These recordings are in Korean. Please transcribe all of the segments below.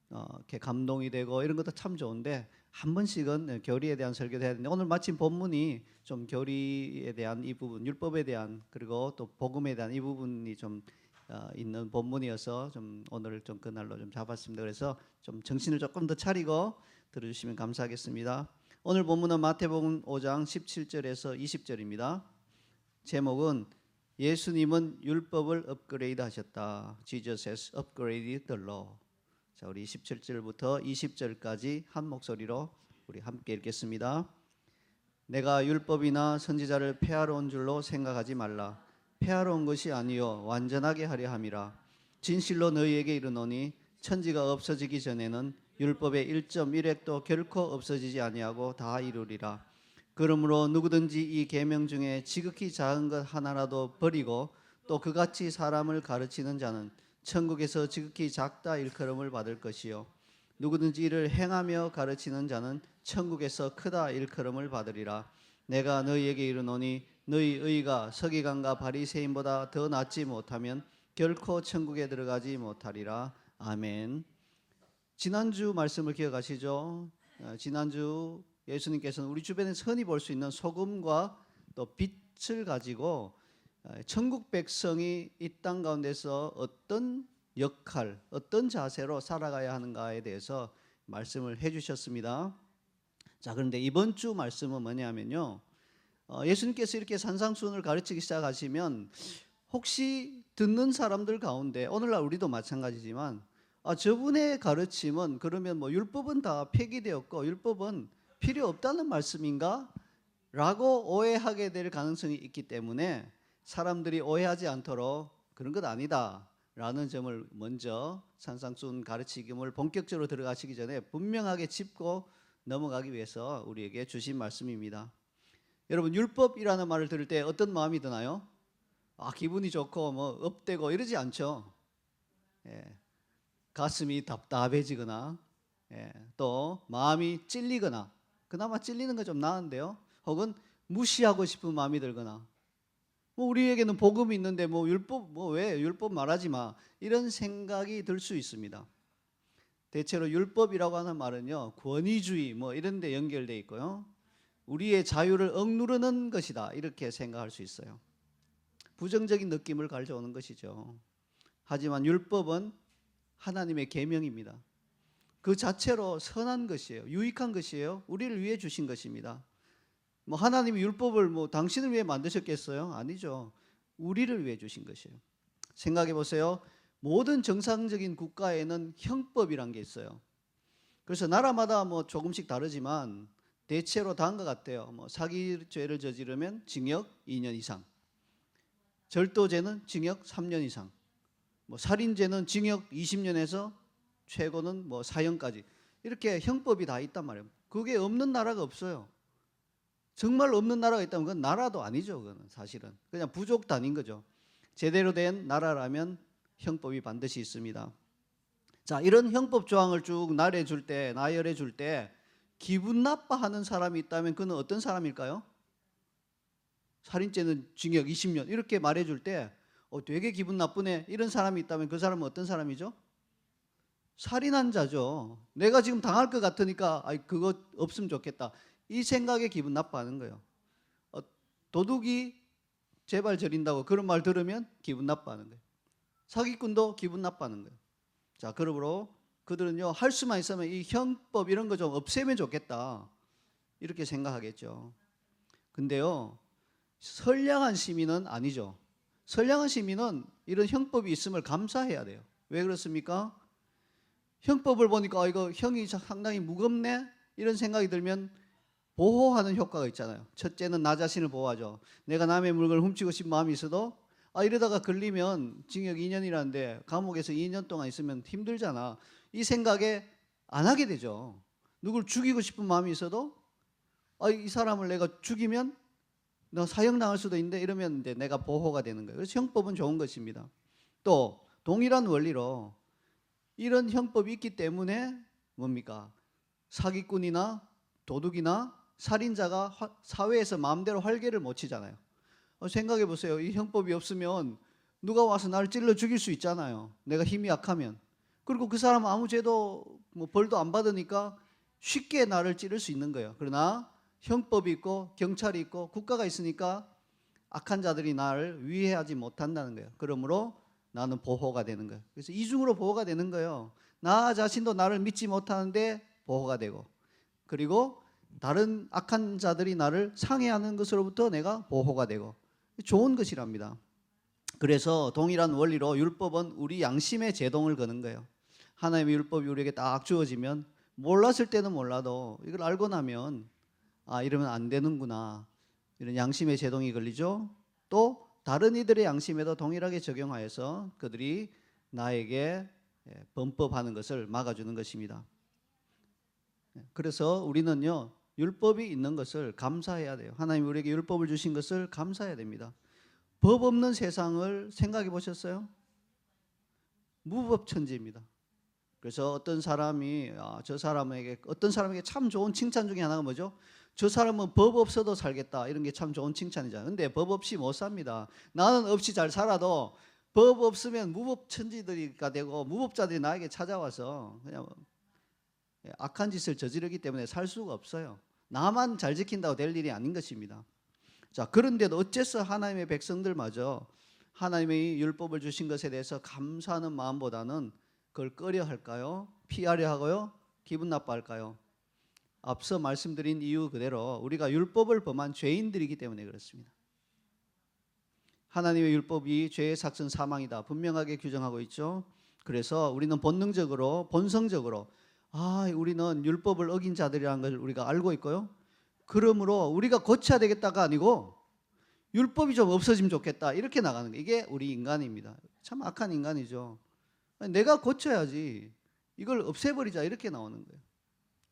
이렇게 감동이 되고 이런 것도 참 좋은데 한 번씩은 교리에 대한 설교도 해야 되는데 오늘 마침 본문이 좀 교리에 대한 이 부분, 율법에 대한 그리고 또 복음에 대한 이 부분이 좀 있는 본문이어서 좀 오늘 좀 그날로 좀 잡았습니다. 그래서 좀 정신을 조금 더 차리고 들어주시면 감사하겠습니다. 오늘 본문은 마태복음 5장 17절에서 20절입니다. 제목은 예수님은 율법을 업그레이드 하셨다. Jesus has upgraded the law. 자, 우리 17절부터 20절까지 한 목소리로 우리 함께 읽겠습니다. 내가 율법이나 선지자를 폐하러 온 줄로 생각하지 말라. 폐하러 온 것이 아니요 완전하게 하려 함이라. 진실로 너희에게 이르노니 천지가 없어지기 전에는 율법의 1.1획도 결코 없어지지 아니하고 다 이루리라. 그러므로 누구든지 이 계명 중에 지극히 작은 것 하나라도 버리고 또 그같이 사람을 가르치는 자는 천국에서 지극히 작다 일컬음을 받을 것이요 누구든지 이를 행하며 가르치는 자는 천국에서 크다 일컬음을 받으리라. 내가 너희에게 이르노니 너희 의가 서기관과 바리새인보다 더 낫지 못하면 결코 천국에 들어가지 못하리라. 아멘. 지난주 말씀을 기억하시죠? 지난주 예수님께서는 우리 주변에서 흔히 볼 수 있는 소금과 또 빛을 가지고 천국 백성이 이 땅 가운데서 어떤 역할, 어떤 자세로 살아가야 하는가에 대해서 말씀을 해주셨습니다. 자, 그런데 이번 주 말씀은 뭐냐면요, 예수님께서 이렇게 산상수훈을 가르치기 시작하시면 혹시 듣는 사람들 가운데 오늘날 우리도 마찬가지지만 저분의 가르침은 그러면 뭐 율법은 다 폐기되었고 율법은 필요 없다는 말씀인가? 라고 오해하게 될 가능성이 있기 때문에 사람들이 오해하지 않도록 그런 것 아니다 라는 점을 먼저 산상수훈 가르치기를 본격적으로 들어가시기 전에 분명하게 짚고 넘어가기 위해서 우리에게 주신 말씀입니다. 여러분, 율법이라는 말을 들을 때 어떤 마음이 드나요? 기분이 좋고 뭐 업되고 이러지 않죠. 가슴이 답답해지거나 또 마음이 찔리거나, 그나마 찔리는 건 좀 나은데요, 혹은 무시하고 싶은 마음이 들거나, 뭐 우리에게는 복음이 있는데 뭐 율법 왜 율법 말하지 마, 이런 생각이 들 수 있습니다. 대체로 율법이라고 하는 말은요, 권위주의 뭐 이런 데 연결돼 있고요, 우리의 자유를 억누르는 것이다 이렇게 생각할 수 있어요. 부정적인 느낌을 가져오는 것이죠. 하지만 율법은 하나님의 계명입니다. 그 자체로 선한 것이에요. 유익한 것이에요. 우리를 위해 주신 것입니다. 뭐 하나님이 율법을 뭐 당신을 위해 만드셨겠어요? 아니죠. 우리를 위해 주신 것이에요. 생각해 보세요. 모든 정상적인 국가에는 형법이란 게 있어요. 그래서 나라마다 뭐 조금씩 다르지만 대체로 다음과 같아요. 뭐 사기죄를 저지르면 징역 2년 이상, 절도죄는 징역 3년 이상, 뭐 살인죄는 징역 20년에서 최고는 뭐 사형까지, 이렇게 형법이 다 있단 말이에요. 그게 없는 나라가 없어요. 정말 없는 나라가 있다면 그건 나라도 아니죠. 그건 사실은 그냥 부족 단위인 거죠. 제대로 된 나라라면 형법이 반드시 있습니다. 자, 이런 형법 조항을 쭉 나열해 줄 때 기분 나빠하는 사람이 있다면 그는 어떤 사람일까요? 살인죄는 징역 20년 이렇게 말해줄 때 되게 기분 나쁘네, 이런 사람이 있다면 그 사람은 어떤 사람이죠? 살인한 자죠. 내가 지금 당할 것 같으니까 그거 없으면 좋겠다, 이 생각에 기분 나빠하는 거예요. 도둑이 제발 저린다고 그런 말 들으면 기분 나빠하는 거예요. 사기꾼도 기분 나빠하는 거예요. 자, 그러므로 그들은요, 할 수만 있으면 이 형법 이런 거 좀 없애면 좋겠다 이렇게 생각하겠죠. 근데요, 선량한 시민은 아니죠. 선량한 시민은 이런 형법이 있음을 감사해야 돼요. 왜 그렇습니까? 형법을 보니까 이거 형이 상당히 무겁네 이런 생각이 들면 보호하는 효과가 있잖아요. 첫째는 나 자신을 보호하죠. 내가 남의 물건을 훔치고 싶은 마음이 있어도 이러다가 걸리면 징역 2년이라는데 감옥에서 2년 동안 있으면 힘들잖아, 이 생각에 안 하게 되죠. 누굴 죽이고 싶은 마음이 있어도 이 사람을 내가 죽이면 너 사형당할 수도 있는데 이러면 이제 내가 보호가 되는 거예요. 그래서 형법은 좋은 것입니다. 또 동일한 원리로 이런 형법이 있기 때문에 뭡니까? 사기꾼이나 도둑이나 살인자가 사회에서 마음대로 활개를 못 치잖아요. 생각해 보세요. 이 형법이 없으면 누가 와서 나를 찔러 죽일 수 있잖아요. 내가 힘이 약하면. 그리고 그 사람은 아무 죄도 뭐 벌도 안 받으니까 쉽게 나를 찌를 수 있는 거예요. 그러나 형법이 있고 경찰이 있고 국가가 있으니까 악한 자들이 나를 위해하지 못한다는 거예요. 그러므로 나는 보호가 되는 거예요. 그래서 이중으로 보호가 되는 거예요. 나 자신도 나를 믿지 못하는데 보호가 되고, 그리고 다른 악한 자들이 나를 상해하는 것으로부터 내가 보호가 되고, 좋은 것이랍니다. 그래서 동일한 원리로 율법은 우리 양심에 제동을 거는 거예요. 하나님의 율법이 우리에게 딱 주어지면 몰랐을 때는 몰라도 이걸 알고 나면 이러면 안 되는구나, 이런 양심의 제동이 걸리죠. 또 다른 이들의 양심에도 동일하게 적용하여서 그들이 나에게 범법하는 것을 막아주는 것입니다. 그래서 우리는요, 율법이 있는 것을 감사해야 돼요. 하나님이 우리에게 율법을 주신 것을 감사해야 됩니다. 법 없는 세상을 생각해 보셨어요? 무법천지입니다. 그래서 어떤 사람이 어떤 사람에게 참 좋은 칭찬 중에 하나가 뭐죠? 저 사람은 법 없어도 살겠다, 이런 게 참 좋은 칭찬이잖아요. 근데 법 없이 못 삽니다. 나는 없이 잘 살아도 법 없으면 무법천지가 되고 무법자들이 나에게 찾아와서 그냥 악한 짓을 저지르기 때문에 살 수가 없어요. 나만 잘 지킨다고 될 일이 아닌 것입니다. 자, 그런데도 어째서 하나님의 백성들마저 하나님의 율법을 주신 것에 대해서 감사하는 마음보다는 그걸 꺼려 할까요? 피하려 하고요? 기분 나빠할까요? 앞서 말씀드린 이유 그대로 우리가 율법을 범한 죄인들이기 때문에 그렇습니다. 하나님의 율법이 죄의 삭은 사망이다 분명하게 규정하고 있죠. 그래서 우리는 본성적으로 우리는 율법을 어긴 자들이라는 걸 우리가 알고 있고요. 그러므로 우리가 고쳐야 되겠다가 아니고 율법이 좀 없어지면 좋겠다, 이렇게 나가는 거예요. 이게 우리 인간입니다. 참 악한 인간이죠. 내가 고쳐야지, 이걸 없애버리자, 이렇게 나오는 거예요.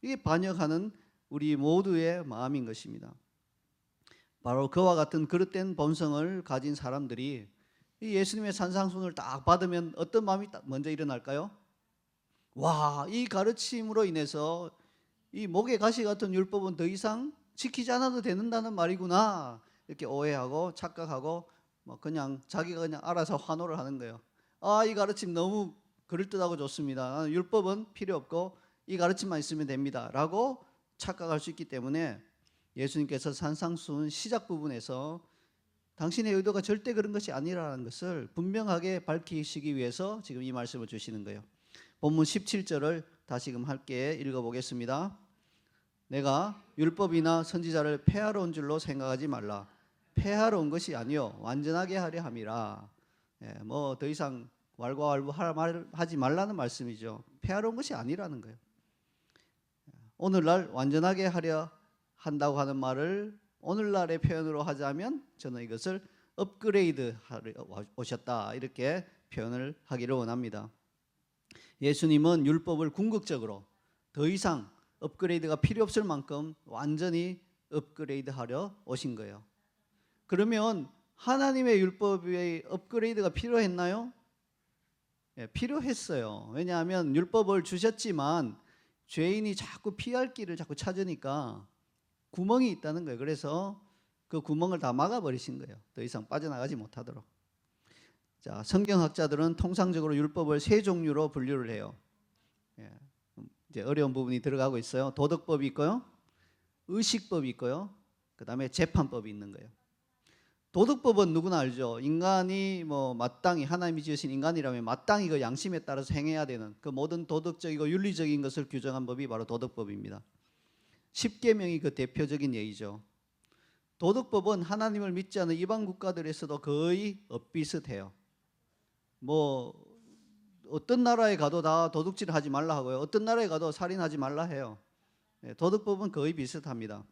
이게 반역하는 우리 모두의 마음인 것입니다. 바로 그와 같은 그릇된 본성을 가진 사람들이 이 예수님의 산상순을 딱 받으면 어떤 마음이 딱 먼저 일어날까요? 이 가르침으로 인해서 이 목에 가시 같은 율법은 더 이상 지키지 않아도 되는다는 말이구나, 이렇게 오해하고 착각하고 그냥 자기가 그냥 알아서 환호를 하는 거예요. 이 가르침 너무 그럴듯하고 좋습니다. 나는 율법은 필요 없고 이 가르침만 있으면 됩니다 라고 착각할 수 있기 때문에 예수님께서 산상순 시작 부분에서 당신의 의도가 절대 그런 것이 아니라는 것을 분명하게 밝히시기 위해서 지금 이 말씀을 주시는 거예요. 본문 17절을 다시금 함께 읽어보겠습니다. 내가 율법이나 선지자를 폐하러 온 줄로 생각하지 말라. 폐하러 온 것이 아니요 완전하게 하려 함이라. 더 이상 왈가왈부 하지 말라는 말씀이죠. 폐하러 온 것이 아니라는 거예요. 오늘날 완전하게 하려 한다고 하는 말을 오늘날의 표현으로 하자면 저는 이것을 업그레이드 하러 오셨다, 이렇게 표현을 하기를 원합니다. 예수님은 율법을 궁극적으로 더 이상 업그레이드가 필요 없을 만큼 완전히 업그레이드 하려 오신 거예요. 그러면 하나님의 율법의 업그레이드가 필요했나요? 필요했어요. 왜냐하면 율법을 주셨지만 죄인이 자꾸 피할 길을 자꾸 찾으니까 구멍이 있다는 거예요. 그래서 그 구멍을 다 막아버리신 거예요. 더 이상 빠져나가지 못하도록. 자, 성경학자들은 통상적으로 율법을 세 종류로 분류를 해요. 이제 어려운 부분이 들어가고 있어요. 도덕법이 있고요, 의식법이 있고요, 그 다음에 재판법이 있는 거예요. 도덕법은 누구나 알죠. 인간이 마땅히 하나님이 지으신 인간이라면 마땅히 그 양심에 따라서 행해야 되는 그 모든 도덕적이고 윤리적인 것을 규정한 법이 바로 도덕법입니다. 십계명이 그 대표적인 예이죠. 도덕법은 하나님을 믿지 않는 이방 국가들에서도 거의 엇비슷해요. 어떤 나라에 가도 다 도둑질 하지 말라 하고요, 어떤 나라에 가도 살인하지 말라 해요. 도덕법은 거의 비슷합니다.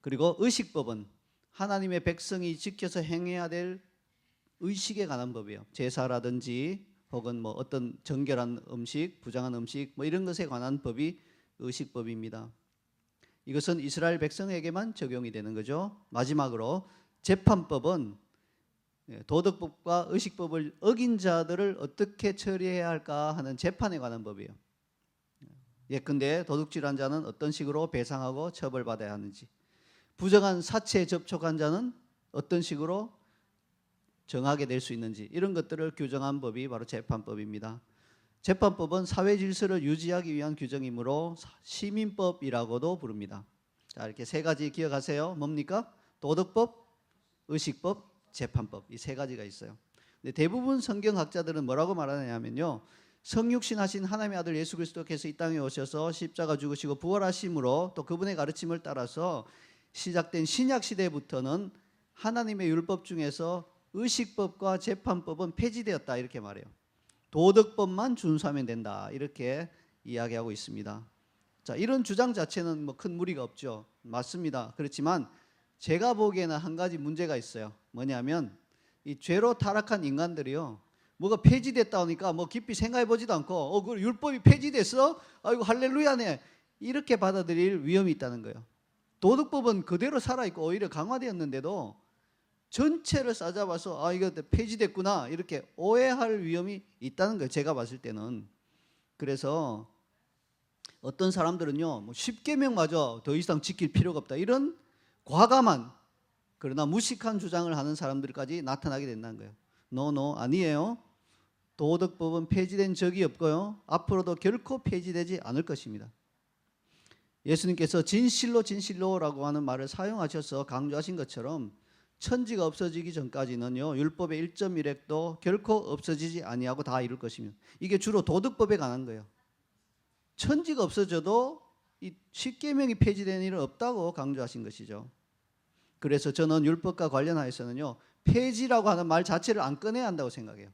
그리고 의식법은 하나님의 백성이 지켜서 행해야 될 의식에 관한 법이에요. 제사라든지 혹은 어떤 정결한 음식, 부정한 음식 이런 것에 관한 법이 의식법입니다. 이것은 이스라엘 백성에게만 적용이 되는 거죠. 마지막으로 재판법은 도덕법과 의식법을 어긴 자들을 어떻게 처리해야 할까 하는 재판에 관한 법이에요. 예컨대 도둑질한 자는 어떤 식으로 배상하고 처벌받아야 하는지, 부정한 사체에 접촉한 자는 어떤 식으로 정하게 될 수 있는지, 이런 것들을 규정한 법이 바로 재판법입니다. 재판법은 사회 질서를 유지하기 위한 규정이므로 시민법이라고도 부릅니다. 자, 이렇게 세 가지 기억하세요. 뭡니까? 도덕법, 의식법, 재판법. 이 세 가지가 있어요. 근데 대부분 성경학자들은 뭐라고 말하냐면요, 성육신하신 하나님의 아들 예수 그리스도께서 이 땅에 오셔서 십자가 죽으시고 부활하심으로 또 그분의 가르침을 따라서 시작된 신약 시대부터는 하나님의 율법 중에서 의식법과 재판법은 폐지되었다, 이렇게 말해요. 도덕법만 준수하면 된다, 이렇게 이야기하고 있습니다. 자, 이런 주장 자체는 뭐 큰 무리가 없죠. 맞습니다. 그렇지만 제가 보기에는 한 가지 문제가 있어요. 뭐냐면 이 죄로 타락한 인간들이요, 뭐가 폐지됐다 하니까 뭐 깊이 생각해 보지도 않고 그 율법이 폐지됐어? 아이고 할렐루야네, 이렇게 받아들일 위험이 있다는 거예요. 도덕법은 그대로 살아있고 오히려 강화되었는데도 전체를 싸잡아서 이거 폐지됐구나, 이렇게 오해할 위험이 있다는 거예요, 제가 봤을 때는. 그래서 어떤 사람들은요, 뭐 10계명마저 더 이상 지킬 필요가 없다, 이런 과감한 그러나 무식한 주장을 하는 사람들까지 나타나게 된다는 거예요. 노, 아니에요. 도덕법은 폐지된 적이 없고요, 앞으로도 결코 폐지되지 않을 것입니다. 예수님께서 진실로라고 하는 말을 사용하셔서 강조하신 것처럼 천지가 없어지기 전까지는요, 율법의 1.1획도 결코 없어지지 아니하고 다 이룰 것입니다. 이게 주로 도덕법에 관한 거예요. 천지가 없어져도 이 10계명이 폐지되는 일은 없다고 강조하신 것이죠. 그래서 저는 율법과 관련하여서는요, 폐지라고 하는 말 자체를 안 꺼내야 한다고 생각해요.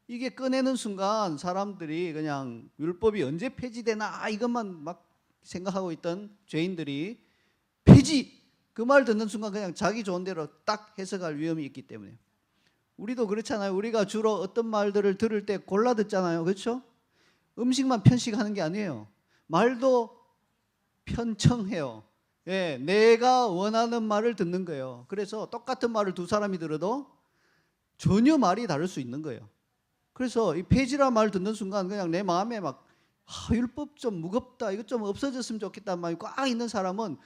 이게 꺼내는 순간 사람들이 그냥 율법이 언제 폐지되나 이것만 막 생각하고 있던 죄인들이 폐지, 그 말 듣는 순간 그냥 자기 좋은 대로 딱 해석할 위험이 있기 때문에. 우리도 그렇잖아요. 우리가 주로 어떤 말들을 들을 때 골라 듣잖아요. 그렇죠? 음식만 편식하는 게 아니에요. 말도 편청해요. 예, 내가 원하는 말을 듣는 거예요. 그래서 똑같은 말을 두 사람이 들어도 전혀 말이 다를 수 있는 거예요. 그래서 이 폐지란 말 듣는 순간 그냥 내 마음에 막 율법 좀 무겁다, 이거 좀 없어졌으면 좋겠다는 마음이 꽉 있는 사람은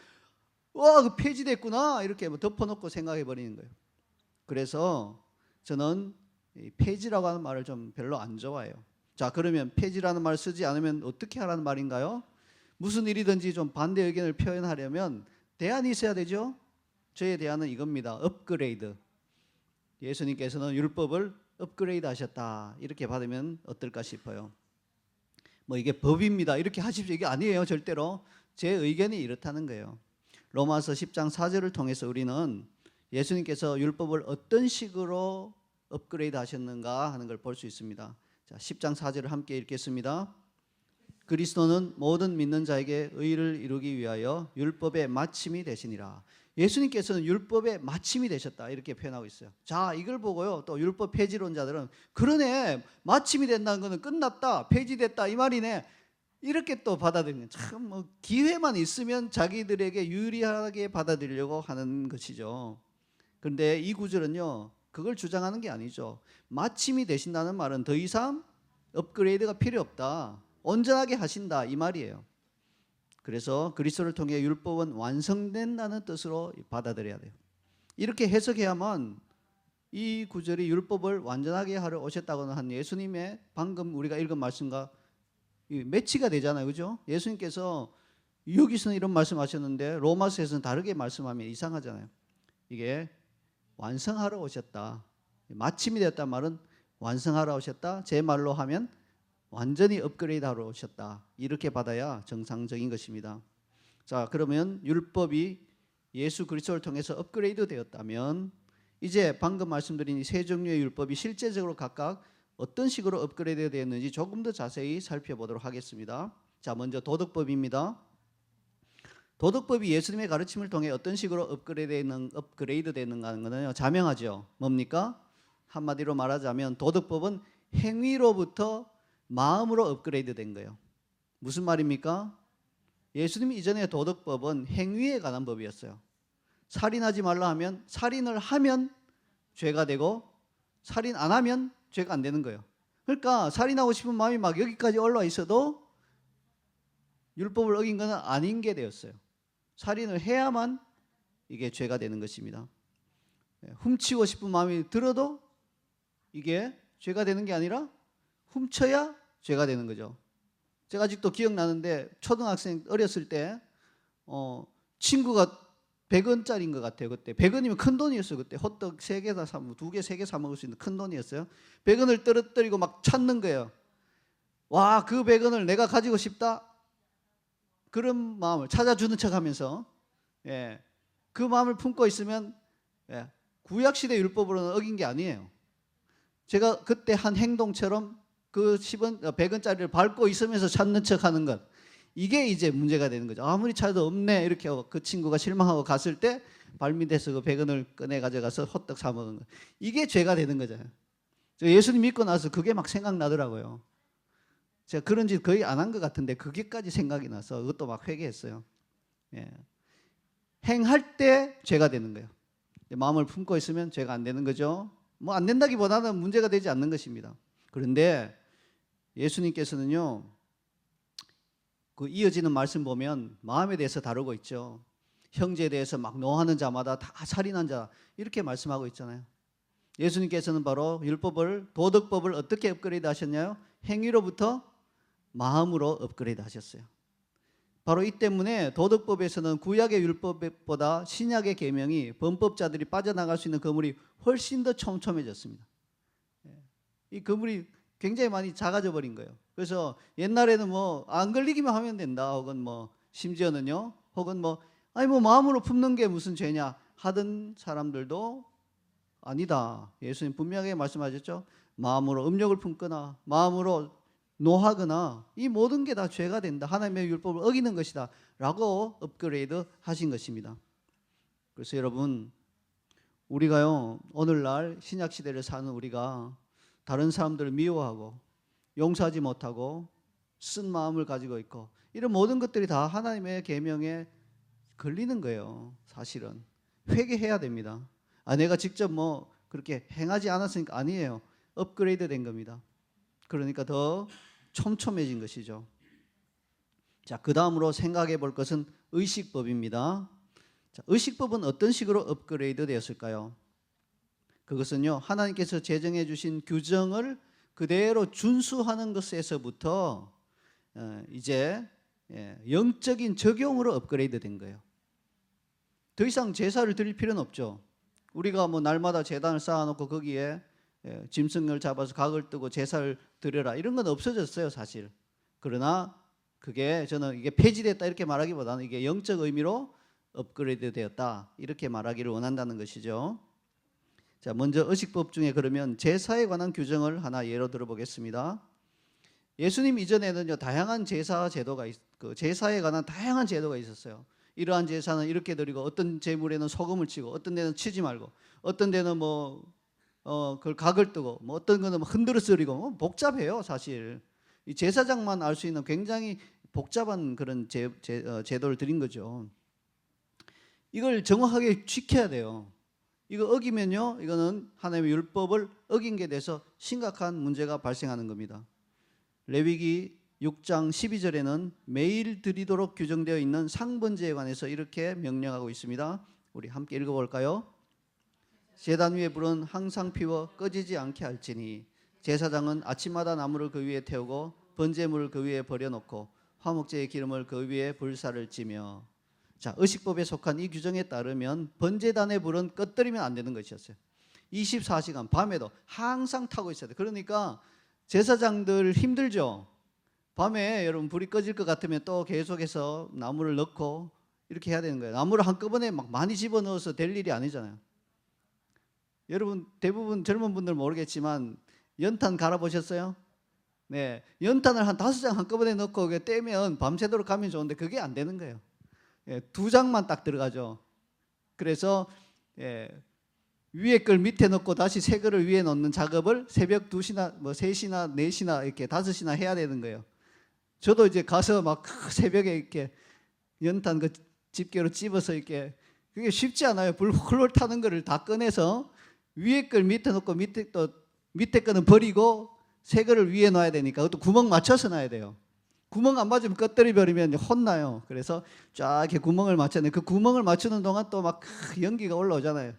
와, 그 폐지됐구나, 이렇게 덮어놓고 생각해 버리는 거예요. 그래서 저는 이 폐지라고 하는 말을 좀 별로 안 좋아해요. 자, 그러면 폐지라는 말 쓰지 않으면 어떻게 하라는 말인가요? 무슨 일이든지 좀 반대 의견을 표현하려면 대안이 있어야 되죠. 저의 대안은 이겁니다. 업그레이드. 예수님께서는 율법을 업그레이드 하셨다, 이렇게 받으면 어떨까 싶어요. 뭐 이게 법입니다, 이렇게 하십시오, 이게 아니에요. 절대로 제 의견이 이렇다는 거예요. 로마서 10장 4절을 통해서 우리는 예수님께서 율법을 어떤 식으로 업그레이드 하셨는가 하는 걸 볼 수 있습니다. 자, 10장 4절을 함께 읽겠습니다. 그리스도는 모든 믿는 자에게 의를 이루기 위하여 율법의 마침이 되시니라. 예수님께서는 율법의 마침이 되셨다, 이렇게 표현하고 있어요. 자, 이걸 보고요, 또 율법 폐지론자들은 그러네, 마침이 된다는 것은 끝났다, 폐지됐다, 이 말이네, 이렇게 또 받아들이는, 참 뭐 기회만 있으면 자기들에게 유리하게 받아들이려고 하는 것이죠. 그런데 이 구절은요, 그걸 주장하는 게 아니죠. 마침이 되신다는 말은 더 이상 업그레이드가 필요 없다, 온전하게 하신다, 이 말이에요. 그래서 그리스도를 통해 율법은 완성된다는 뜻으로 받아들여야 돼요. 이렇게 해석해야만 이 구절이 율법을 완전하게 하러 오셨다고는 한 예수님의 방금 우리가 읽은 말씀과 매치가 되잖아요. 그죠? 예수님께서 여기서는 이런 말씀하셨는데 로마서에서는 다르게 말씀하면 이상하잖아요. 이게 완성하러 오셨다, 마침이 되었단 말은 완성하러 오셨다, 제 말로 하면 완전히 업그레이드하러 오셨다, 이렇게 받아야 정상적인 것입니다. 자, 그러면 율법이 예수 그리스도를 통해서 업그레이드 되었다면 이제 방금 말씀드린 이 세 종류의 율법이 실제적으로 각각 어떤 식으로 업그레이드 되었는지 조금 더 자세히 살펴보도록 하겠습니다. 자, 먼저 도덕법입니다. 도덕법이 예수님의 가르침을 통해 어떤 식으로 업그레이드 되는가 하는 것은요, 자명하죠. 뭡니까? 한마디로 말하자면 도덕법은 행위로부터 마음으로 업그레이드 된 거예요. 무슨 말입니까? 예수님이 이전에 도덕법은 행위에 관한 법이었어요. 살인하지 말라 하면 살인을 하면 죄가 되고 살인 안 하면 죄가 안 되는 거예요. 그러니까 살인하고 싶은 마음이 막 여기까지 올라와 있어도 율법을 어긴 것은 아닌 게 되었어요. 살인을 해야만 이게 죄가 되는 것입니다. 훔치고 싶은 마음이 들어도 이게 죄가 되는 게 아니라 훔쳐야 죄가 되는 거죠. 제가 아직도 기억나는데 초등학생 어렸을 때 친구가 100원짜리인 것 같아요. 그때 100원이면 큰 돈이었어요. 그때 호떡 3개 다 사 먹고 2개, 3개 사 먹을 수 있는 큰 돈이었어요. 100원을 떨어뜨리고 막 찾는 거예요. 와, 그 100원을 내가 가지고 싶다. 그런 마음을 찾아주는 척하면서 그 마음을 품고 있으면 구약시대 율법으로는 어긴 게 아니에요. 제가 그때 한 행동처럼 그 10원, 100원짜리를 밟고 있으면서 찾는 척하는 것, 이게 이제 문제가 되는 거죠. 아무리 찾아도 없네 이렇게 하고 그 친구가 실망하고 갔을 때 발밑에서 그 100원을 꺼내 가져가서 호떡 사 먹은 거, 이게 죄가 되는 거잖아요. 예수님 믿고 나서 그게 막 생각나더라고요. 제가 그런 짓 거의 안 한 것 같은데 그게까지 생각이 나서 그것도 막 회개했어요. 행할 때 죄가 되는 거예요. 마음을 품고 있으면 죄가 안 되는 거죠. 뭐 안 된다기보다는 문제가 되지 않는 것입니다. 그런데 예수님께서는요, 그 이어지는 말씀 보면 마음에 대해서 다루고 있죠. 형제에 대해서 막 노하는 자마다 다 살인한 자, 이렇게 말씀하고 있잖아요. 예수님께서는 바로 율법을, 도덕법을 어떻게 업그레이드 하셨냐요? 행위로부터 마음으로 업그레이드 하셨어요. 바로 이 때문에 도덕법에서는 구약의 율법보다 신약의 계명이 범법자들이 빠져나갈 수 있는 그물이 훨씬 더 촘촘해졌습니다. 이 그물이 굉장히 많이 작아져 버린 거예요. 그래서 옛날에는 뭐 안 걸리기만 하면 된다, 혹은 뭐 심지어는요, 혹은 뭐 아니 뭐 마음으로 품는 게 무슨 죄냐 하던 사람들도 아니다. 예수님 분명하게 말씀하셨죠. 마음으로 음욕을 품거나 마음으로 노하거나 이 모든 게 다 죄가 된다. 하나님의 율법을 어기는 것이다 라고 업그레이드 하신 것입니다. 그래서 여러분, 우리가요, 오늘날 신약시대를 사는 우리가 다른 사람들을 미워하고 용서하지 못하고 쓴 마음을 가지고 있고 이런 모든 것들이 다 하나님의 계명에 걸리는 거예요. 사실은 회개해야 됩니다. 내가 직접 뭐 그렇게 행하지 않았으니까 아니에요. 업그레이드 된 겁니다. 그러니까 더 촘촘해진 것이죠. 자, 그 다음으로 생각해 볼 것은 의식법입니다. 자, 의식법은 어떤 식으로 업그레이드 되었을까요? 그것은요, 하나님께서 제정해 주신 규정을 그대로 준수하는 것에서부터 이제 영적인 적용으로 업그레이드 된 거예요. 더 이상 제사를 드릴 필요는 없죠. 우리가 뭐 날마다 제단을 쌓아놓고 거기에 짐승을 잡아서 각을 뜨고 제사를 드려라 이런 건 없어졌어요, 사실. 그러나 그게 저는 이게 폐지됐다 이렇게 말하기보다는 이게 영적 의미로 업그레이드 되었다 이렇게 말하기를 원한다는 것이죠. 자, 먼저 의식법 중에 그러면 제사에 관한 규정을 하나 예로 들어보겠습니다. 예수님 이전에는요, 다양한 제사 제도가 제사에 관한 다양한 제도가 있었어요. 이러한 제사는 이렇게 드리고, 어떤 제물에는 소금을 치고, 어떤 데는 치지 말고, 어떤 데는 그걸 각을 뜨고, 뭐 어떤 거는 흔들어서 드리고, 복잡해요, 사실. 이 제사장만 알 수 있는 굉장히 복잡한 그런 제도를 드린 거죠. 이걸 정확하게 지켜야 돼요. 이거 어기면요, 이거는 하나님의 율법을 어긴 게 돼서 심각한 문제가 발생하는 겁니다. 레위기 6장 12절에는 매일 드리도록 규정되어 있는 상번제에 관해서 이렇게 명령하고 있습니다. 우리 함께 읽어볼까요? 제단 위에 불은 항상 피워 꺼지지 않게 할지니 제사장은 아침마다 나무를 그 위에 태우고 번제물을 그 위에 버려놓고 화목제의 기름을 그 위에 불사를 찌며. 자, 의식법에 속한 이 규정에 따르면 번제단의 불은 꺼뜨리면 안 되는 것이었어요. 24시간 밤에도 항상 타고 있어야 돼요. 그러니까 제사장들 힘들죠. 밤에 여러분 불이 꺼질 것 같으면 또 계속해서 나무를 넣고 이렇게 해야 되는 거예요. 나무를 한꺼번에 막 많이 집어넣어서 될 일이 아니잖아요. 여러분 대부분 젊은 분들 모르겠지만 연탄 갈아보셨어요? 네, 연탄을 한 5장 한꺼번에 넣고 떼면 밤새도록 가면 좋은데 그게 안 되는 거예요. 2장만 딱 들어가죠. 그래서 위에 걸 밑에 넣고 다시 새 거를 위에 넣는 작업을 새벽 2시나 뭐 3시나 4시나 이렇게 5시나 해야 되는 거예요. 저도 이제 가서 막 새벽에 이렇게 연탄 그 집게로 찝어서 이렇게, 그게 쉽지 않아요. 불 훌훌 타는 거를 다 꺼내서 위에 걸 밑에 넣고 밑에 거는 버리고 새 거를 위에 놔야 되니까 그것도 구멍 맞춰서 놔야 돼요. 구멍 안 맞으면 꺼뜨려 버리면 혼나요. 그래서 쫙 이렇게 구멍을 맞춰야 돼요. 그 구멍을 맞추는 동안 또 막 연기가 올라오잖아요.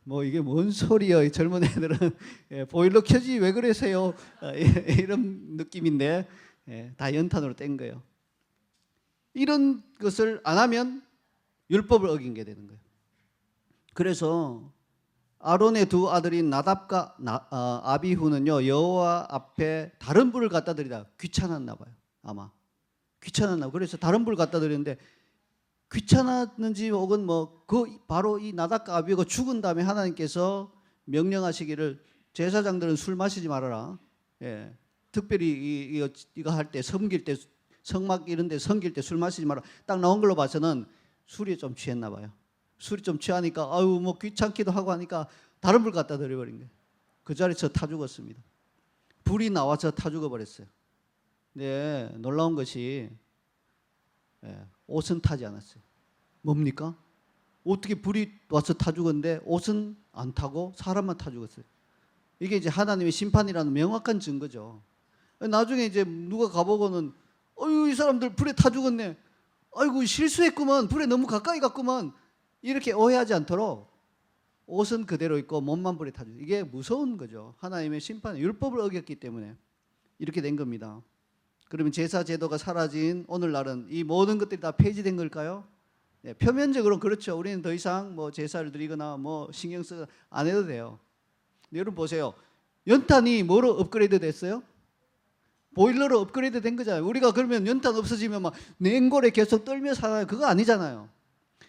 뭐 이게 뭔 소리야? 이 젊은 애들은 보일러 켜지 왜 그러세요? 이런 느낌인데 다 연탄으로 뗀 거예요. 이런 것을 안 하면 율법을 어긴 게 되는 거예요. 그래서 아론의 두 아들인 나답과 아비후는요, 여호와 앞에 다른 불을 갖다 드리다 귀찮았나 봐요. 아마 귀찮았나. 그래서 다른 불을 갖다 드렸는데 귀찮았는지 혹은 바로 이 나답과 아비후가 죽은 다음에 하나님께서 명령하시기를 제사장들은 술 마시지 말아라. 특별히 이거 할 때 섬길 때 성막 이런 데 섬길 때 술 마시지 마라. 딱 나온 걸로 봐서는 술이 좀 취했나 봐요. 술이 좀 취하니까 아유 뭐 귀찮기도 하고 하니까 다른 불 갖다 드려버린 거예요. 그 자리에서 타 죽었습니다. 불이 나와서 타 죽어버렸어요. 네, 놀라운 것이 옷은 타지 않았어요. 뭡니까? 어떻게 불이 와서 타 죽었는데 옷은 안 타고 사람만 타 죽었어요. 이게 이제 하나님의 심판이라는 명확한 증거죠. 나중에 이제 누가 가보고는 어유 이 사람들 불에 타 죽었네. 아이고 실수했구먼. 불에 너무 가까이 갔구먼. 이렇게 오해하지 않도록 옷은 그대로 있고 몸만 불에 타 죽었어요. 이게 무서운 거죠. 하나님의 심판, 율법을 어겼기 때문에 이렇게 된 겁니다. 그러면 제사 제도가 사라진 오늘날은 이 모든 것들이 다 폐지된 걸까요? 네, 표면적으로 그렇죠. 우리는 더 이상 뭐 제사를 드리거나 뭐 신경 쓰 안 해도 돼요. 여러분 보세요. 연탄이 뭐로 업그레이드 됐어요? 보일러로 업그레이드 된 거잖아요. 우리가 그러면 연탄 없어지면 막 냉골에 계속 떨며 살아요. 그거 아니잖아요.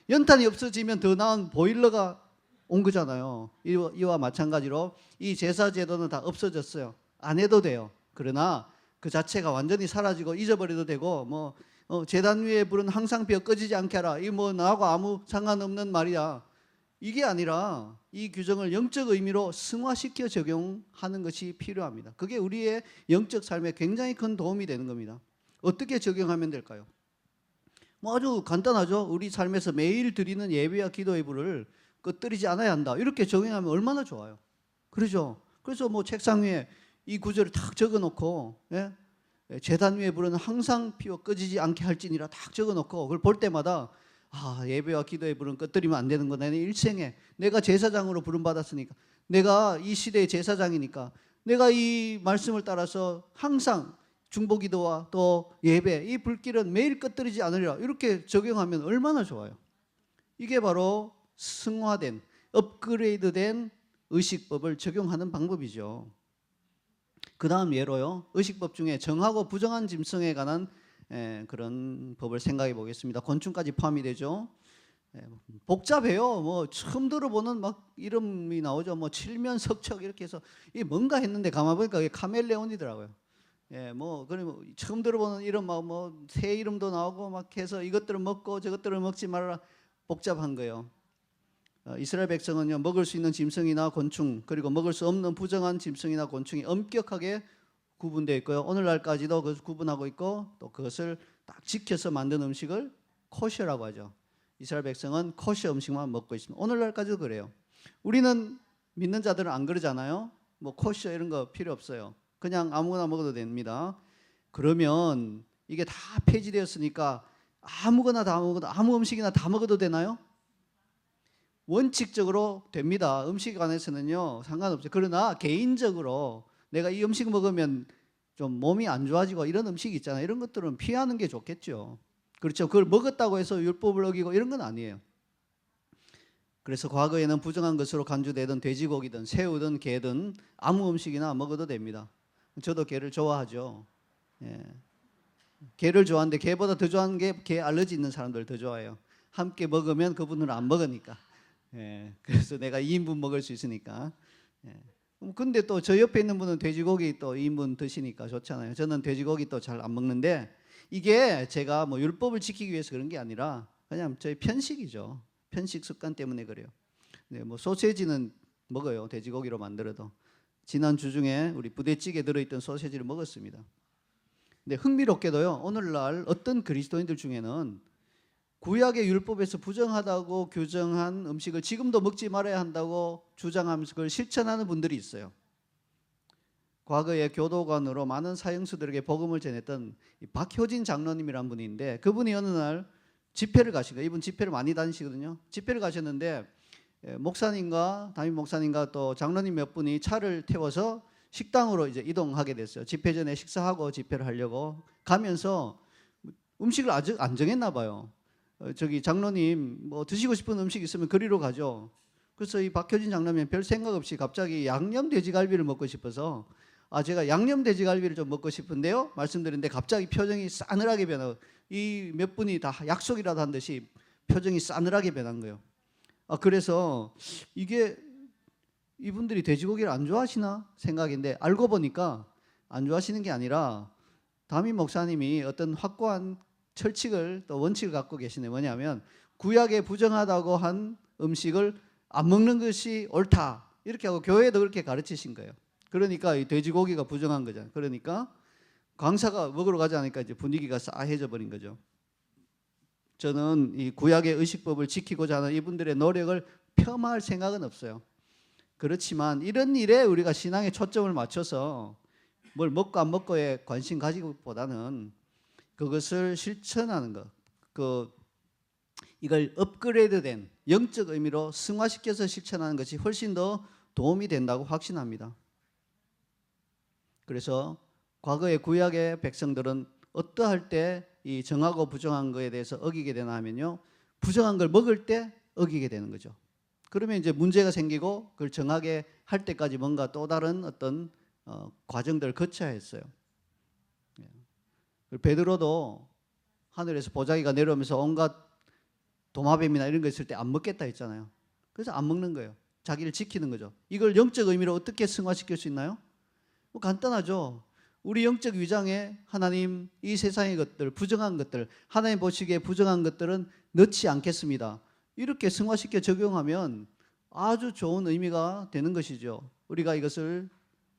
연탄이 없어지면 더 나은 보일러가 온 거잖아요. 이와 마찬가지로 이 제사 제도는 다 없어졌어요. 안 해도 돼요. 그러나 그 자체가 완전히 사라지고 잊어버려도 되고 제단 위에 불은 항상 피어 꺼지지 않게 하라. 이 나하고 아무 상관없는 말이야. 이게 아니라 이 규정을 영적 의미로 승화시켜 적용하는 것이 필요합니다. 그게 우리의 영적 삶에 굉장히 큰 도움이 되는 겁니다. 어떻게 적용하면 될까요? 아주 간단하죠. 우리 삶에서 매일 드리는 예배와 기도의 불을 꺼뜨리지 않아야 한다. 이렇게 적용하면 얼마나 좋아요. 그렇죠? 그래서 책상 위에 이 구절을 탁 적어놓고 제단 위에 불은 항상 피워 꺼지지 않게 할지니라 탁 적어놓고 그걸 볼 때마다 예배와 기도의 불은 꺼뜨리면 안 되는 거다. 내 일생에 내가 제사장으로 부름받았으니까, 내가 이 시대의 제사장이니까, 내가 이 말씀을 따라서 항상 중보기도와 또 예배, 이 불길은 매일 꺼뜨리지 않으리라. 이렇게 적용하면 얼마나 좋아요. 이게 바로 승화된, 업그레이드된 의식법을 적용하는 방법이죠. 그 다음 예로요, 의식법 중에 정하고 부정한 짐승에 관한 그런 법을 생각해 보겠습니다. 곤충까지 포함이 되죠. 복잡해요. 처음 들어보는 이름이 나오죠. 칠면석척 이렇게 해서 이게 뭔가 했는데 가만 보니까 이게 카멜레온이더라고요. 그리고 처음 들어보는 이름 새 이름도 나오고 해서 이것들을 먹고 저것들을 먹지 말아라. 복잡한 거예요. 이스라엘 백성은요, 먹을 수 있는 짐승이나 곤충, 그리고 먹을 수 없는 부정한 짐승이나 곤충이 엄격하게 구분되어 있고요. 오늘날까지도 그것을 구분하고 있고, 또 그것을 딱 지켜서 만든 음식을 코셔라고 하죠. 이스라엘 백성은 코셔 음식만 먹고 있습니다. 오늘날까지도 그래요. 우리는 믿는 자들은 안 그러잖아요. 코셔 이런 거 필요 없어요. 그냥 아무거나 먹어도 됩니다. 그러면 이게 다 폐지되었으니까 아무거나 다 먹어도, 아무 음식이나 다 먹어도 되나요? 원칙적으로 됩니다. 음식에 관해서는요 상관없어요. 그러나 개인적으로 내가 이 음식 먹으면 좀 몸이 안 좋아지고 이런 음식이 있잖아요. 이런 것들은 피하는 게 좋겠죠. 그렇죠. 그걸 먹었다고 해서 율법을 어기고 이런 건 아니에요. 그래서 과거에는 부정한 것으로 간주되던 돼지고기든 새우든 게든 아무 음식이나 먹어도 됩니다. 저도 게를 좋아하죠. 게를 좋아하는데 게보다 더 좋아하는 게 게 알러지 있는 사람들 더 좋아해요. 함께 먹으면 그분은 안 먹으니까. 그래서 내가 2인분 먹을 수 있으니까. 근데 또 저 옆에 있는 분은 돼지고기 또 2인분 드시니까 좋잖아요. 저는 돼지고기 또 잘 안 먹는데 이게 제가 율법을 지키기 위해서 그런 게 아니라 그냥 저희 편식이죠. 편식 습관 때문에 그래요. 소세지는 먹어요. 돼지고기로 만들어도. 지난 주 중에 우리 부대찌개 들어있던 소세지를 먹었습니다. 근데 흥미롭게도요, 오늘날 어떤 그리스도인들 중에는 구약의 율법에서 부정하다고 규정한 음식을 지금도 먹지 말아야 한다고 주장하면서 그걸 실천하는 분들이 있어요. 과거에 교도관으로 많은 사형수들에게 복음을 전했던 박효진 장로님이라는 분이 있는데, 그분이 어느 날 집회를 가신 거예요. 이분 집회를 많이 다니시거든요. 집회를 가셨는데 목사님과 담임 목사님과 또 장로님 몇 분이 차를 태워서 식당으로 이제 이동하게 됐어요. 집회 전에 식사하고 집회를 하려고 가면서 음식을 아직 안 정했나 봐요. 저기 장로님 뭐 드시고 싶은 음식 있으면 그리로 가죠. 그래서 이 박효진 장로님 별 생각 없이 갑자기 양념 돼지갈비를 먹고 싶어서 제가 양념 돼지갈비를 좀 먹고 싶은데요 말씀드렸는데 갑자기 표정이 싸늘하게 변하고 이 몇 분이 다 약속이라도 한 듯이 표정이 싸늘하게 변한 거예요. 그래서 이게 이분들이 돼지고기를 안 좋아하시나 생각인데 알고 보니까 안 좋아하시는 게 아니라 담임 목사님이 어떤 확고한 철칙을 또 원칙을 갖고 계시네. 뭐냐면 구약에 부정하다고 한 음식을 안 먹는 것이 옳다 이렇게 하고 교회도 그렇게 가르치신 거예요. 그러니까 이 돼지고기가 부정한 거잖아요. 그러니까 강사가 먹으러 가지 않으니까 이제 분위기가 싸해져 버린 거죠. 저는 이 구약의 의식법을 지키고자 하는 이분들의 노력을 폄하할 생각은 없어요. 그렇지만 이런 일에 우리가 신앙의 초점을 맞춰서 뭘 먹고 안 먹고에 관심 가지기보다는 그것을 실천하는 것, 이걸 업그레이드된 영적 의미로 승화시켜서 실천하는 것이 훨씬 더 도움이 된다고 확신합니다. 그래서 과거의 구약의 백성들은 어떠할 때 이 정하고 부정한 것에 대해서 어기게 되나 하면요, 부정한 걸 먹을 때 어기게 되는 거죠. 그러면 이제 문제가 생기고 그걸 정하게 할 때까지 뭔가 또 다른 어떤 과정들을 거쳐야 했어요. 베드로도 하늘에서 보자기가 내려오면서 온갖 도마뱀이나 이런 거 있을 때 안 먹겠다 했잖아요. 그래서 안 먹는 거예요. 자기를 지키는 거죠. 이걸 영적 의미로 어떻게 승화시킬 수 있나요? 뭐 간단하죠. 우리 영적 위장에 하나님 이 세상의 것들, 부정한 것들, 하나님 보시기에 부정한 것들은 넣지 않겠습니다. 이렇게 승화시켜 적용하면 아주 좋은 의미가 되는 것이죠. 우리가 이것을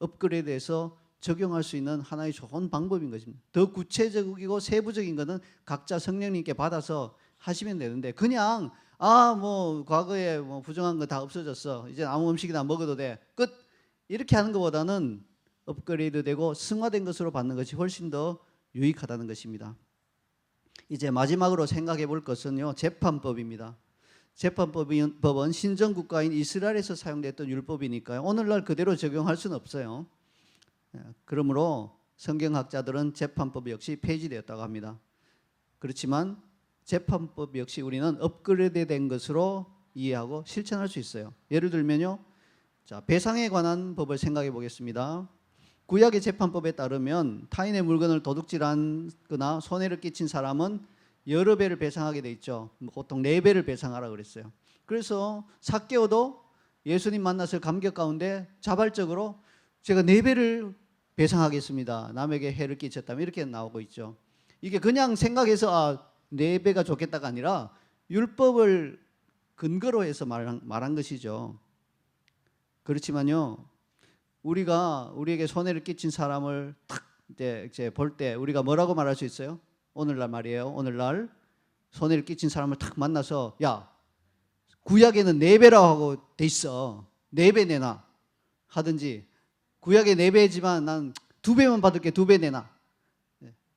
업그레이드해서 적용할 수 있는 하나의 좋은 방법인 것입니다. 더 구체적이고 세부적인 것은 각자 성령님께 받아서 하시면 되는데 그냥 뭐 과거에 뭐 부정한 거 다 없어졌어. 이제 아무 음식이나 먹어도 돼. 끝. 이렇게 하는 것보다는 업그레이드 되고 승화된 것으로 받는 것이 훨씬 더 유익하다는 것입니다. 이제 마지막으로 생각해 볼 것은요, 재판법입니다. 재판법은 신정 국가인 이스라엘에서 사용됐던 율법이니까요. 오늘날 그대로 적용할 수는 없어요. 그러므로 성경학자들은 재판법 역시 폐지되었다고 합니다. 그렇지만 재판법 역시 우리는 업그레이드된 것으로 이해하고 실천할 수 있어요. 예를 들면요, 자, 배상에 관한 법을 생각해 보겠습니다. 구약의 재판법에 따르면 타인의 물건을 도둑질하거나 손해를 끼친 사람은 여러 배를 배상하게 돼 있죠. 보통 4배를 배상하라고 그랬어요. 그래서 삭개오도 예수님 만났을 감격 가운데 자발적으로 제가 4배를 배상하겠습니다. 남에게 해를 끼쳤다면 이렇게 나오고 있죠. 이게 그냥 생각해서 4배가 좋겠다가 아니라 율법을 근거로 해서 말한 것이죠. 그렇지만요, 우리가 우리에게 손해를 끼친 사람을 탁 이제 볼 때 우리가 뭐라고 말할 수 있어요? 오늘날 말이에요. 오늘날 손해를 끼친 사람을 탁 만나서 야, 구약에는 4배라고 하고 돼 있어. 4배 내놔 하든지, 구약에 4배지만 난 2배만 받을게 2배 내놔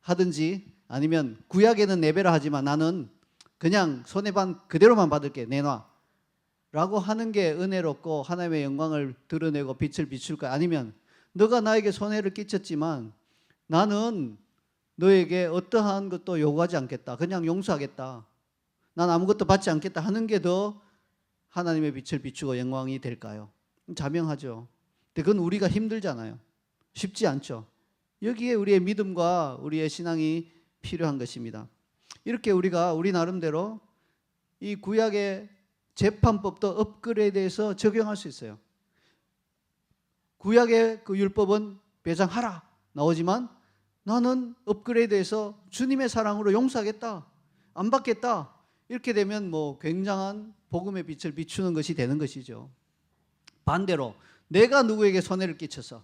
하든지, 아니면 구약에는 4배라 하지만 나는 그냥 손해반 그대로만 받을게 내놔 라고 하는 게 은혜롭고 하나님의 영광을 드러내고 빛을 비출 거야. 아니면 너가 나에게 손해를 끼쳤지만 나는 너에게 어떠한 것도 요구하지 않겠다. 그냥 용서하겠다. 난 아무것도 받지 않겠다 하는 게 더 하나님의 빛을 비추고 영광이 될까요? 자명하죠. 근데 그건 우리가 힘들잖아요. 쉽지 않죠. 여기에 우리의 믿음과 우리의 신앙이 필요한 것입니다. 이렇게 우리가 우리 나름대로 이 구약의 재판법도 업그레이드해서 적용할 수 있어요. 구약의 그 율법은 배상하라 나오지만 나는 업그레이드해서 주님의 사랑으로 용서하겠다, 안 받겠다, 이렇게 되면 뭐 굉장한 복음의 빛을 비추는 것이 되는 것이죠. 반대로 내가 누구에게 손해를 끼쳐서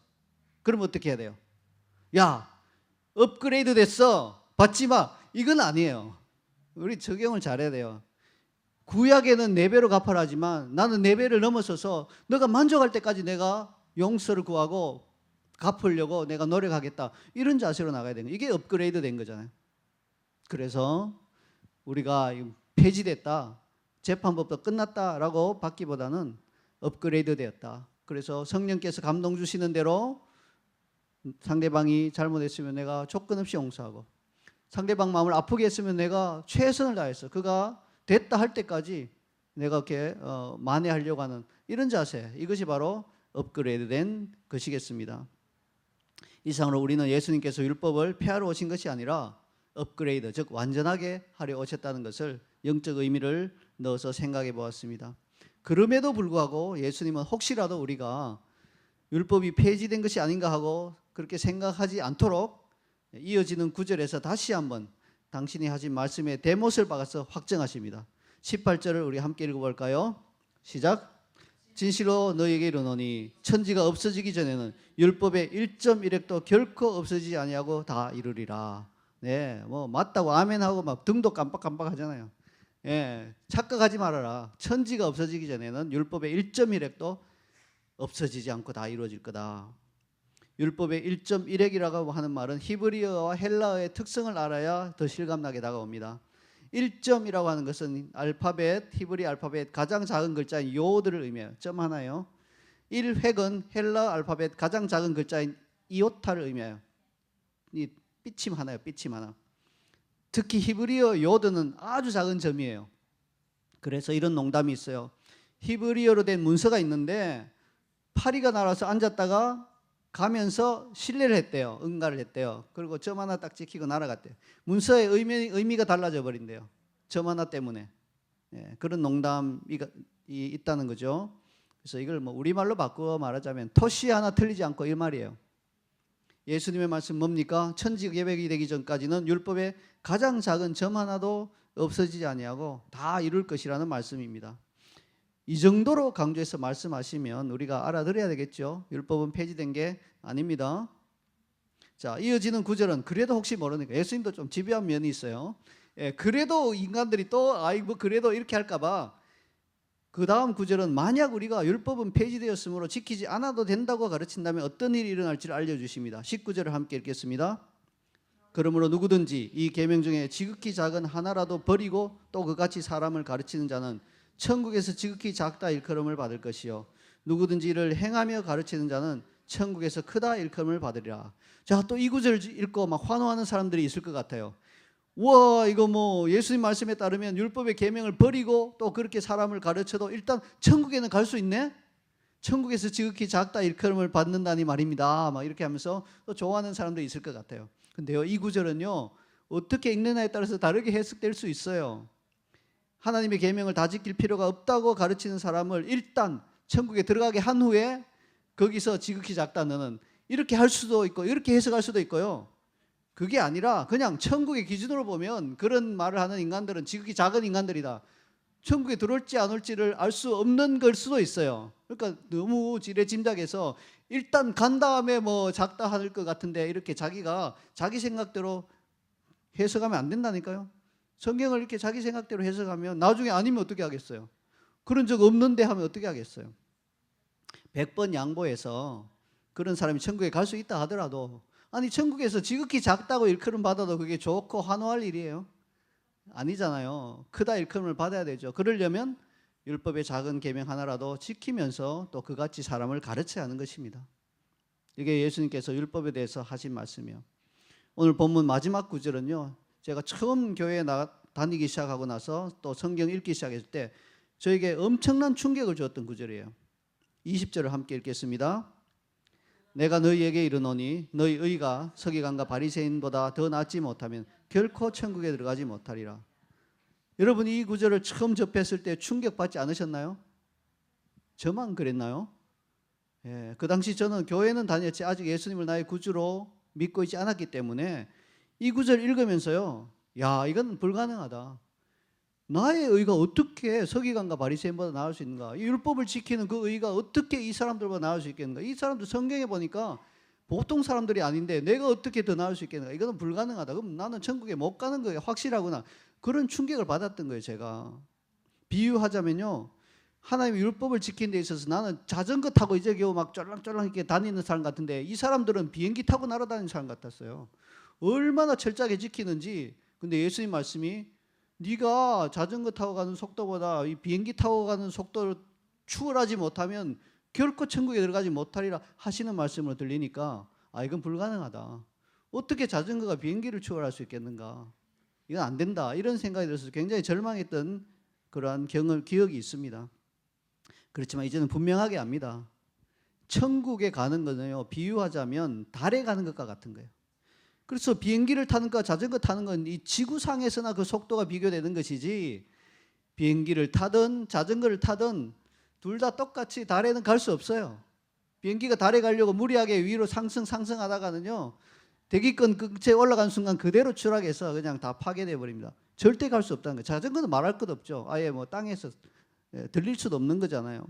그럼 어떻게 해야 돼요? 야, 업그레이드 됐어, 받지 마, 이건 아니에요. 우리 적용을 잘해야 돼요. 구약에는 4배로 갚아라 하지만 나는 4배를 넘어서서 너가 만족할 때까지 내가 용서를 구하고 갚으려고 내가 노력하겠다, 이런 자세로 나가야 되는 거예요. 이게 업그레이드 된 거잖아요. 그래서 우리가 폐지됐다, 재판법도 끝났다라고 받기보다는 업그레이드 되었다. 그래서 성령께서 감동 주시는 대로 상대방이 잘못했으면 내가 조건 없이 용서하고, 상대방 마음을 아프게 했으면 내가 최선을 다해서 그가 됐다 할 때까지 내가 이렇게 만회하려고 하는 이런 자세, 이것이 바로 업그레이드된 것이겠습니다. 이상으로 우리는 예수님께서 율법을 폐하러 오신 것이 아니라 업그레이드, 즉 완전하게 하려 오셨다는 것을 영적 의미를 넣어서 생각해 보았습니다. 그럼에도 불구하고 예수님은 혹시라도 우리가 율법이 폐지된 것이 아닌가 하고 그렇게 생각하지 않도록 이어지는 구절에서 다시 한번 당신이 하신 말씀의 대못을 박아서 확정하십니다. 18절을 우리 함께 읽어볼까요? 시작. 진실로 너희에게 이르노니 천지가 없어지기 전에는 율법의 1.1획도 결코 없어지지 아니하고 다 이루리라. 네, 뭐 맞다고 아멘하고 막 등도 깜빡깜빡 하잖아요. 예, 착각하지 말아라. 천지가 없어지기 전에는 율법의 1.1획도 없어지지 않고 다 이루어질 거다. 율법의 1.1획이라고 하는 말은 히브리어와 헬라어의 특성을 알아야 더 실감나게 다가옵니다. 1점이라고 하는 것은 알파벳, 히브리 알파벳 가장 작은 글자인 요드를 의미해요. 점 하나요. 1획은 헬라 알파벳 가장 작은 글자인 이오타를 의미해요. 이 삐침 하나요. 삐침 하나. 특히 히브리어 요드는 아주 작은 점이에요. 그래서 이런 농담이 있어요. 히브리어로 된 문서가 있는데 파리가 날아서 앉았다가 가면서 신뢰를 했대요. 응가를 했대요. 그리고 점 하나 딱 찍히고 날아갔대요. 문서의 의미가 달라져 버린대요. 점 하나 때문에. 예, 그런 농담이 있다는 거죠. 그래서 이걸 뭐 우리말로 바꾸어 말하자면 토시 하나 틀리지 않고 이 말이에요. 예수님의 말씀 뭡니까? 천지 계획이 되기 전까지는 율법의 가장 작은 점 하나도 없어지지 아니하고 다 이룰 것이라는 말씀입니다. 이 정도로 강조해서 말씀하시면 우리가 알아들어야 되겠죠. 율법은 폐지된 게 아닙니다. 자, 이어지는 구절은 그래도 혹시 모르니까 예수님도 좀 집요한 면이 있어요. 예, 그래도 인간들이 또 뭐 그래도 이렇게 할까봐 그 다음 구절은 만약 우리가 율법은 폐지되었으므로 지키지 않아도 된다고 가르친다면 어떤 일이 일어날지를 알려주십니다. 19절을 함께 읽겠습니다. 그러므로 누구든지 이 계명 중에 지극히 작은 하나라도 버리고 또 그같이 사람을 가르치는 자는 천국에서 지극히 작다 일컬음을 받을 것이요 누구든지 이를 행하며 가르치는 자는 천국에서 크다 일컬음을 받으리라. 자, 또 이 구절을 읽고 막 환호하는 사람들이 있을 것 같아요. 와, 이거 뭐 예수님 말씀에 따르면 율법의 계명을 버리고 또 그렇게 사람을 가르쳐도 일단 천국에는 갈 수 있네? 천국에서 지극히 작다 일컬음을 받는다니 말입니다. 막 이렇게 하면서 또 좋아하는 사람도 있을 것 같아요. 근데요, 이 구절은요 어떻게 읽느냐에 따라서 다르게 해석될 수 있어요. 하나님의 계명을 다 지킬 필요가 없다고 가르치는 사람을 일단 천국에 들어가게 한 후에 거기서 지극히 작다 너는 이렇게 할 수도 있고 이렇게 해석할 수도 있고요. 그게 아니라 그냥 천국의 기준으로 보면 그런 말을 하는 인간들은 지극히 작은 인간들이다. 천국에 들어올지 안 올지를 알 수 없는 걸 수도 있어요. 그러니까 너무 지레 짐작해서 일단 간 다음에 뭐 작다 할 것 같은데 이렇게 자기가 자기 생각대로 해석하면 안 된다니까요. 성경을 이렇게 자기 생각대로 해석하면 나중에 아니면 어떻게 하겠어요? 그런 적 없는데 하면 어떻게 하겠어요? 100번 양보해서 그런 사람이 천국에 갈 수 있다 하더라도 아니 천국에서 지극히 작다고 일컬음 받아도 그게 좋고 환호할 일이에요? 아니잖아요. 크다 일컬음을 받아야 되죠. 그러려면 율법의 작은 계명 하나라도 지키면서 또 그같이 사람을 가르쳐야 하는 것입니다. 이게 예수님께서 율법에 대해서 하신 말씀이에요. 오늘 본문 마지막 구절은요, 제가 처음 교회에 다니기 시작하고 나서 또 성경 읽기 시작했을 때 저에게 엄청난 충격을 주었던 구절이에요. 20절을 함께 읽겠습니다. 내가 너희에게 이르노니 너희 의가 서기관과 바리새인보다 더 낫지 못하면 결코 천국에 들어가지 못하리라. 여러분이 이 구절을 처음 접했을 때 충격받지 않으셨나요? 저만 그랬나요? 예, 그 당시 저는 교회는 다녔지 아직 예수님을 나의 구주로 믿고 있지 않았기 때문에 이 구절 읽으면서요, 야, 이건 불가능하다. 나의 의가 어떻게 서기관과 바리새인보다 나을 수 있는가? 이 율법을 지키는 그 의가 어떻게 이 사람들보다 나을 수 있겠는가? 이 사람들 성경에 보니까 보통 사람들이 아닌데 내가 어떻게 더 나을 수 있겠는가? 이거는 불가능하다. 그럼 나는 천국에 못 가는 거예요. 확실하구나. 그런 충격을 받았던 거예요, 제가. 비유하자면요, 하나님의 율법을 지키는 데 있어서 나는 자전거 타고 이제 겨우 막 쫄랑쫄랑 이렇게 다니는 사람 같은데 이 사람들은 비행기 타고 날아다니는 사람 같았어요. 얼마나 철저하게 지키는지. 근데 예수님 말씀이 네가 자전거 타고 가는 속도보다 이 비행기 타고 가는 속도를 추월하지 못하면 결코 천국에 들어가지 못하리라 하시는 말씀으로 들리니까 이건 불가능하다. 어떻게 자전거가 비행기를 추월할 수 있겠는가? 이건 안 된다. 이런 생각이 들어서 굉장히 절망했던 그러한 기억이 있습니다. 그렇지만 이제는 분명하게 압니다. 천국에 가는 거는요, 비유하자면 달에 가는 것과 같은 거예요. 그래서 비행기를 타는 것과 자전거 타는 건 이 지구상에서나 그 속도가 비교되는 것이지, 비행기를 타든 자전거를 타든 둘 다 똑같이 달에는 갈 수 없어요. 비행기가 달에 가려고 무리하게 위로 상승하다가는요, 대기권 끝에 올라간 순간 그대로 추락해서 그냥 다 파괴돼 버립니다. 절대 갈 수 없다는 거예요. 자전거는 말할 것 없죠. 아예 뭐 땅에서 들릴 수도 없는 거잖아요.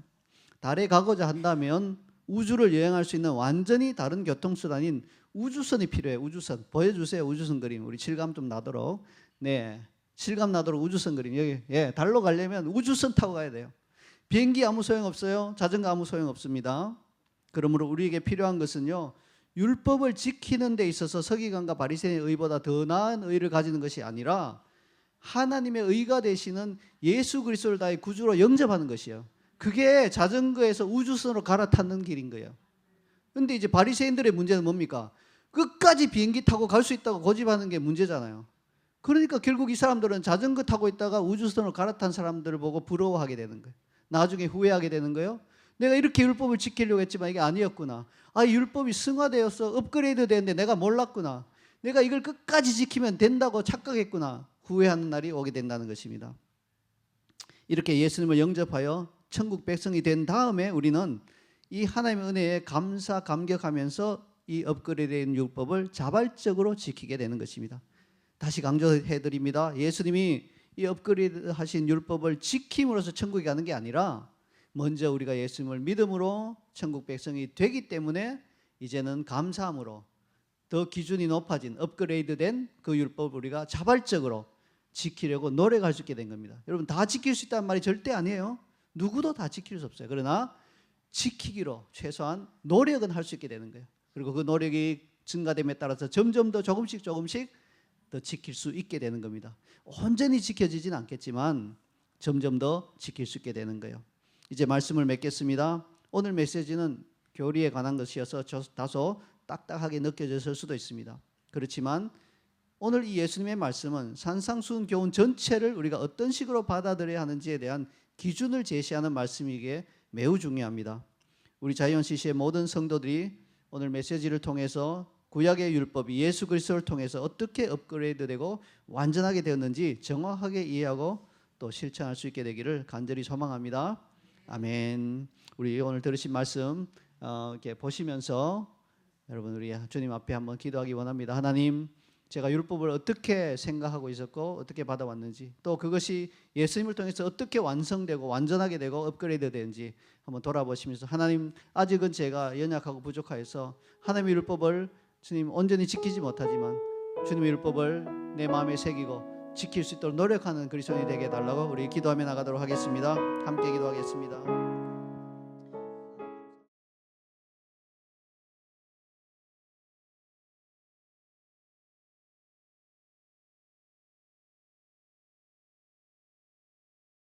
달에 가고자 한다면 우주를 여행할 수 있는 완전히 다른 교통수단인 우주선이 필요해요. 우주선. 보여주세요. 우주선 그림. 우리 실감 좀 나도록. 네, 실감 나도록 우주선 그림. 여기 달로 가려면 우주선 타고 가야 돼요. 비행기 아무 소용없어요. 자전거 아무 소용없습니다. 그러므로 우리에게 필요한 것은요, 율법을 지키는 데 있어서 서기관과 바리새인의 의보다 더 나은 의를 가지는 것이 아니라 하나님의 의가 되시는 예수 그리스도를 나의 구주로 영접하는 것이에요. 그게 자전거에서 우주선으로 갈아타는 길인 거예요. 근데 이제 바리새인들의 문제는 뭡니까? 끝까지 비행기 타고 갈 수 있다고 고집하는 게 문제잖아요. 그러니까 결국 이 사람들은 자전거 타고 있다가 우주선으로 갈아탄 사람들을 보고 부러워하게 되는 거예요. 나중에 후회하게 되는 거예요. 내가 이렇게 율법을 지키려고 했지만 이게 아니었구나. 율법이 승화되어서 업그레이드 되는데 내가 몰랐구나. 내가 이걸 끝까지 지키면 된다고 착각했구나. 후회하는 날이 오게 된다는 것입니다. 이렇게 예수님을 영접하여 천국 백성이 된 다음에 우리는 이 하나님의 은혜에 감격하면서 이 업그레이드된 율법을 자발적으로 지키게 되는 것입니다. 다시 강조해 드립니다. 예수님이 이 업그레이드 하신 율법을 지킴으로써 천국에 가는 게 아니라 먼저 우리가 예수님을 믿음으로 천국 백성이 되기 때문에 이제는 감사함으로 더 기준이 높아진 업그레이드된 그 율법을 우리가 자발적으로 지키려고 노력할 수 있게 된 겁니다. 여러분, 다 지킬 수 있다는 말이 절대 아니에요. 누구도 다 지킬 수 없어요. 그러나 지키기로 최소한 노력은 할 수 있게 되는 거예요. 그리고 그 노력이 증가됨에 따라서 점점 더 조금씩 더 지킬 수 있게 되는 겁니다. 온전히 지켜지진 않겠지만 점점 더 지킬 수 있게 되는 거예요. 이제 말씀을 맺겠습니다. 오늘 메시지는 교리에 관한 것이어서 다소 딱딱하게 느껴졌을 수도 있습니다. 그렇지만 오늘 이 예수님의 말씀은 산상수훈 교훈 전체를 우리가 어떤 식으로 받아들여야 하는지에 대한 기준을 제시하는 말씀이기에 매우 중요합니다. 우리 자이언 CC의 모든 성도들이 오늘 메시지를 통해서 구약의 율법이 예수 그리스도를 통해서 어떻게 업그레이드되고 완전하게 되었는지 정확하게 이해하고 또 실천할 수 있게 되기를 간절히 소망합니다. 아멘. 우리 오늘 들으신 말씀 이렇게 보시면서 여러분, 우리 주님 앞에 한번 기도하기 원합니다. 하나님, 제가 율법을 어떻게 생각하고 있었고 어떻게 받아왔는지, 또 그것이 예수님을 통해서 어떻게 완성되고 완전하게 되고 업그레이드 되는지 한번 돌아보시면서, 하나님, 아직은 제가 연약하고 부족하여서 하나님의 율법을 주님 온전히 지키지 못하지만 주님의 율법을 내 마음에 새기고 지킬 수 있도록 노력하는 그리스도인이 되게 해달라고 우리 기도하며 나가도록 하겠습니다. 함께 기도하겠습니다.